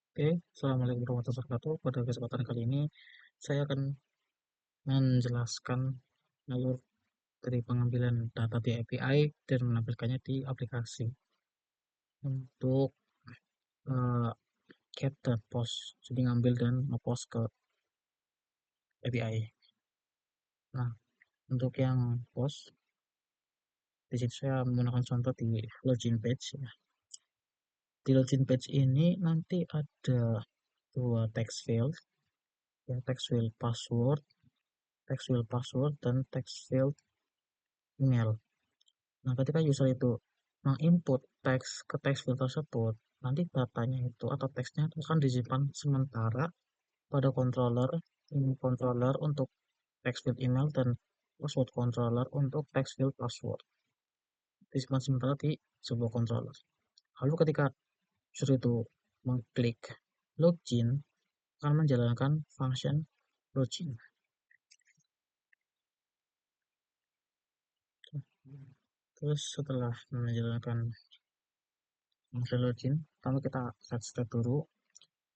Oke, Assalamualaikum warahmatullahi wabarakatuh. Pada kesempatan kali ini, saya akan menjelaskan alur dari pengambilan data di API dan menampilkannya di aplikasi untuk eh, get dan post. Jadi ngambil dan ngepost ke API. Nah, untuk yang post, di sini saya menggunakan contoh di login page. Ya. Di login page ini nanti ada dua text field, ya text field password dan text field email. Nah, ketika user itu menginput teks ke text field tersebut, nanti datanya itu atau teksnya itu akan disimpan sementara pada controller, ini controller untuk text field email dan password controller untuk text field password. Disimpan sementara di sebuah controller. Lalu ketika user itu mengklik login, akan menjalankan function login. Terus setelah menjalankan function login, pertama kita set step dulu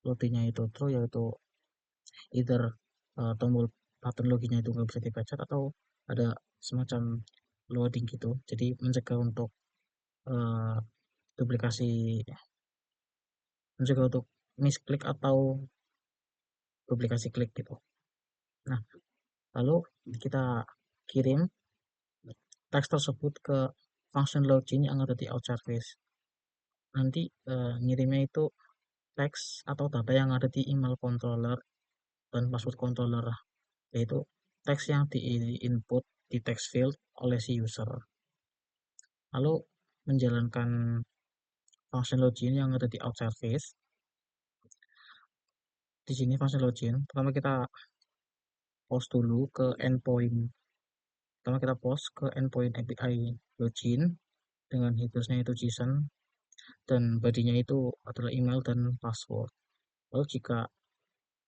loadingnya itu true, yaitu either tombol button loginnya itu nggak bisa dipencet atau ada semacam loading gitu, jadi mencegah untuk uh, duplikasi, mencegah untuk misklik atau duplikasi klik gitu. Nah, lalu kita kirim teks tersebut ke function login yang ada di out service. Nanti ngirimnya itu teks atau data yang ada di email controller dan password controller, yaitu teks yang di-input di text field oleh si user. Lalu menjalankan function login yang ada di out service. Di sini function login, pertama kita post dulu ke endpoint. Pertama kita post ke endpoint API login dengan headersnya itu JSON dan bodinya itu adalah email dan password. Lalu jika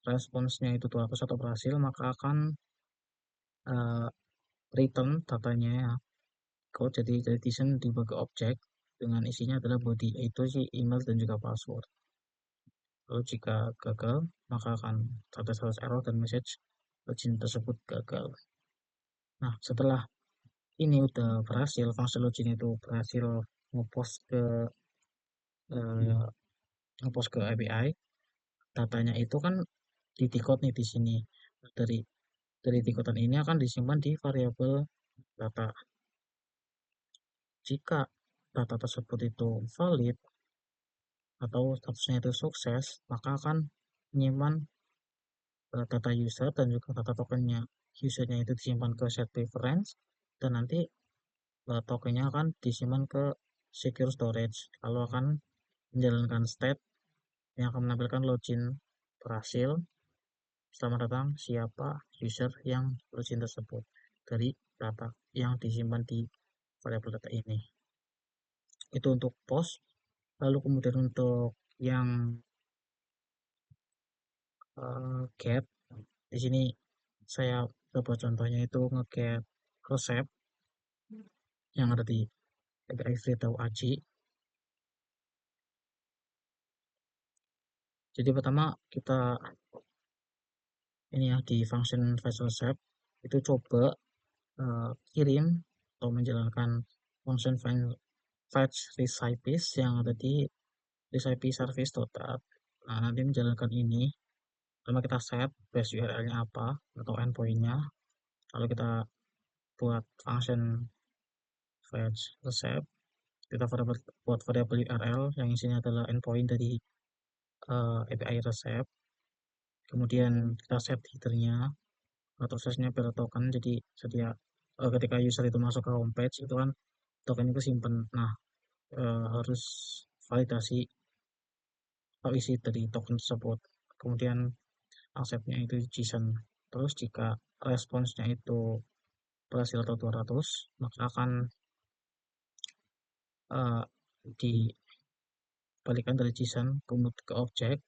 responsnya itu 200 atau berhasil, maka akan uh, return datanya ya. Jadi JSON dibagi objek dengan isinya adalah body, yaitu si email dan juga password. Lalu jika gagal, maka akan ada status error dan message login tersebut gagal. Nah, setelah ini udah berhasil, function login itu berhasil ngepost ke eh, ngepost ke API, datanya itu kan di decode nih di sini. Dari dari decodean ini akan disimpan di variabel data. Jika data tersebut itu valid atau statusnya itu sukses, maka akan menyimpan data user dan juga data tokennya. Usernya itu disimpan ke set preference dan nanti tokennya akan disimpan ke secure storage. Lalu akan menjalankan state yang akan menampilkan login berhasil. Selamat datang siapa user yang login tersebut dari data yang disimpan di variabel data ini. Itu untuk post. Lalu kemudian untuk yang get, di sini saya coba contohnya itu nge-get resep yang ada di API Free Aji. Jadi pertama kita ini ya di function fetch resep itu coba kirim atau menjalankan function fetch recipes yang ada di recipe service dot. Nah, nanti menjalankan ini. Pertama kita set base URL-nya apa atau endpoint-nya. Lalu kita buat function fetch receipt. Kita buat variabel URL yang isinya adalah endpoint dari API receipt. Kemudian kita set header-nya atau sesnya per token. Jadi ketika user itu masuk ke homepage itu kan token itu simpen. Nah, harus validasi atau isi dari token tersebut. Kemudian accept-nya itu JSON. Terus jika responsnya itu berhasil atau 200, maka akan uh, dibalikan dari JSON ke objek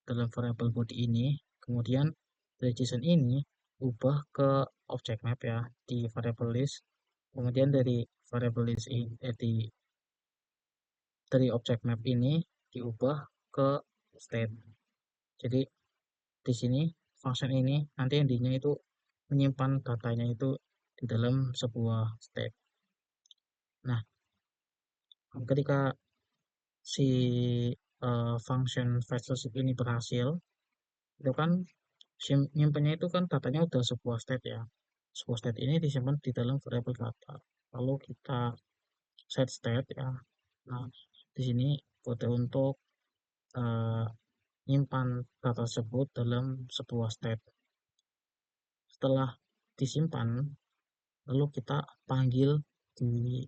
dalam variabel body ini. Kemudian dari JSON ini ubah ke object map ya di variable list. Kemudian dari variable list ini, dari object map ini diubah ke state. Jadi di sini function ini nanti intinya itu menyimpan datanya itu di dalam sebuah state. Nah, ketika si function fetch ini berhasil, itu kan nyimpennya itu kan datanya udah sebuah state ya. Sebuah state ini disimpan di dalam variabel data. Lalu kita set state ya. Nah, di sini kode untuk uh, nyimpan data tersebut dalam sebuah state. Setelah disimpan, lalu kita panggil di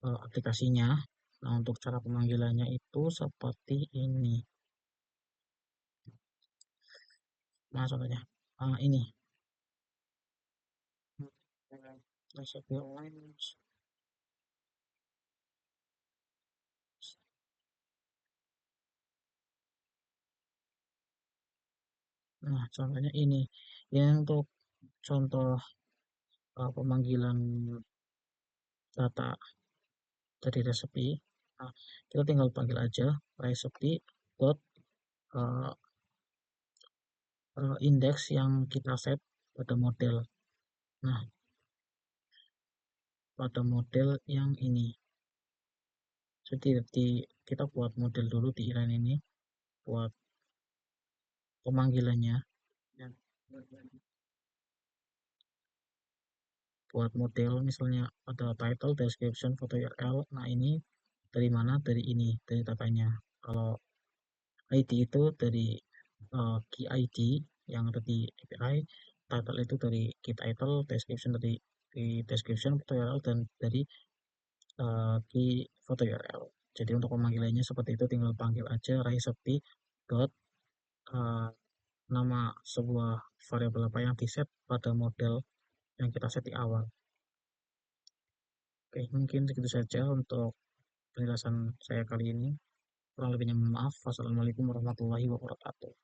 aplikasinya. Nah, untuk cara pemanggilannya itu seperti ini. Nah, contohnya ini. Nah, contohnya ini. Ini untuk contoh pemanggilan data dari resepi. Nah, kita tinggal panggil aja resepi dot uh, indeks yang kita set pada model. Nah, pada model yang ini. Jadi kita buat model dulu di inline ini, buat pemanggilannya. Ya. Buat model misalnya ada title, description, foto URL. Nah, ini dari mana? Dari ini, dari datanya. Kalau ID itu dari key ID yang ada di API, title itu dari key title, description dari description, foto URL, dan dari key foto URL. Jadi untuk pemanggilannya seperti itu, tinggal panggil aja resepi dot uh, nama sebuah variabel apa yang di set pada model yang kita set di awal. Oke, mungkin segitu saja untuk penjelasan saya kali ini. Kurang lebihnya mohon maaf. Wassalamualaikum warahmatullahi wabarakatuh.